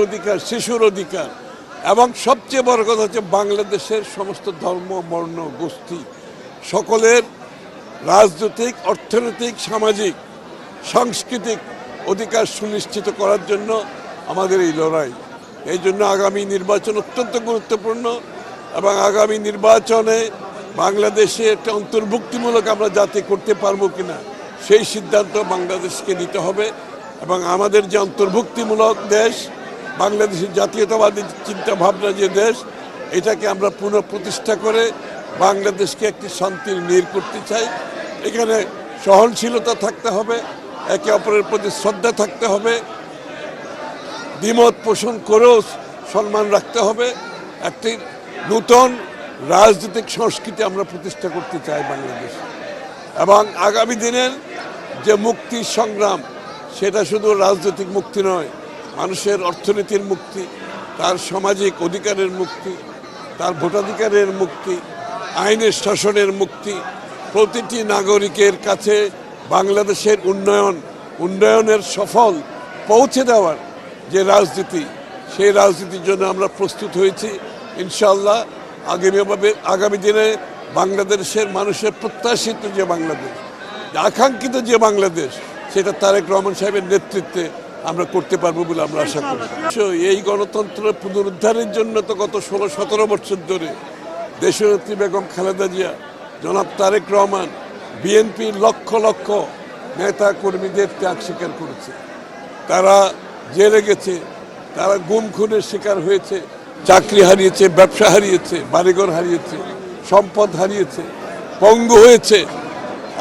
অধিকার, শিশুর অধিকার এবং সবচেয়ে বড় কথা হচ্ছে বাংলাদেশের সমস্ত ধর্ম, বর্ণ, গোষ্ঠী সকলের রাজনৈতিক, অর্থনৈতিক, সামাজিক, সাংস্কৃতিক অধিকার সুনিশ্চিত করার জন্য আমাদের এই লড়াই। এই জন্য আগামী নির্বাচন অত্যন্ত গুরুত্বপূর্ণ এবং আগামী নির্বাচনে বাংলাদেশে একটা অন্তর্ভুক্তিমূলক আমরা জাতি করতে পারবো কিনা সেই সিদ্ধান্ত বাংলাদেশকে নিতে হবে এবং আমাদের যে অন্তর্ভুক্তিমূলক দেশ, বাংলাদেশের জাতীয়তাবাদী চিন্তাভাবনা যে দেশ, এটাকে আমরা পুনঃপ্রতিষ্ঠা করে বাংলাদেশকে একটি শান্তির নীড় করতে চাই। এখানে সহনশীলতা থাকতে হবে, একে অপরের প্রতি শ্রদ্ধা থাকতে হবে, দ্বিমত পোষণ করেও সম্মান রাখতে হবে। একটি নূতন রাজনৈতিক সংস্কৃতি আমরা প্রতিষ্ঠা করতে চাই বাংলাদেশ। এবং আগামী দিনের যে মুক্তি সংগ্রাম, সেটা শুধু রাজনৈতিক মুক্তি নয়, মানুষের অর্থনীতির মুক্তি, তার সামাজিক অধিকারের মুক্তি, তার ভোটাধিকারের মুক্তি, আইনের শাসনের মুক্তি, প্রতিটি নাগরিকের কাছে বাংলাদেশের উন্নয়নের সফল পৌঁছে দেওয়ার যে রাজনীতি, সেই রাজনীতির জন্য আমরা প্রস্তুত হয়েছি। ইনশাআল্লাহ আগামী দিনে বাংলাদেশের মানুষের প্রত্যাশিত যে বাংলাদেশ, আকাঙ্ক্ষিত যে বাংলাদেশ, সেটা তারেক রহমান সাহেবের নেতৃত্বে আমরা করতে পারবো বলে আমরা আশা করি। এই গণতন্ত্র পুনরুদ্ধারের জন্য তো গত 16-17 বছর ধরে দেশনেত্রী বেগম খালেদা জিয়া, জনাব তারেক রহমান, বিএনপির লক্ষ লক্ষ নেতা কর্মীদের ত্যাগ স্বীকার করেছে। তারা জেলে গেছে, তারা গুম খুনের শিকার হয়েছে, চাকরি হারিয়েছে, ব্যবসা হারিয়েছে, বাড়িঘর হারিয়েছে, সম্পদ হারিয়েছে, পঙ্গু হয়েছে।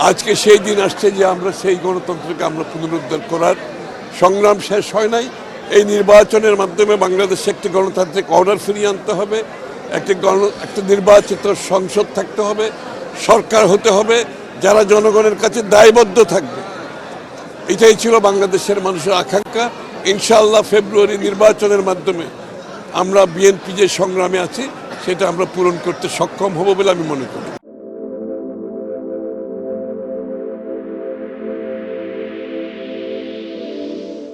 আজকে সেই দিন আসছে যে আমরা সেই গণতন্ত্রকে আমরা পুনরুদ্ধার করার সংগ্রাম শেষ হয় নাই। এই নির্বাচনের মাধ্যমে বাংলাদেশে একটি গণতান্ত্রিক অর্ডার ফিরিয়ে আনতে হবে, একটা নির্বাচিত সংসদ থাকতে হবে, সরকার হতে হবে যারা জনগণের কাছে দায়বদ্ধ থাকবে। এটাই ছিল বাংলাদেশের মানুষের আকাঙ্ক্ষা। ইনশাআল্লাহ ফেব্রুয়ারি নির্বাচনের মাধ্যমে আমরা বিএনপি যে সংগ্রামে আছি সেটা আমরা পূরণ করতে সক্ষম হব বলে আমি মনে করি।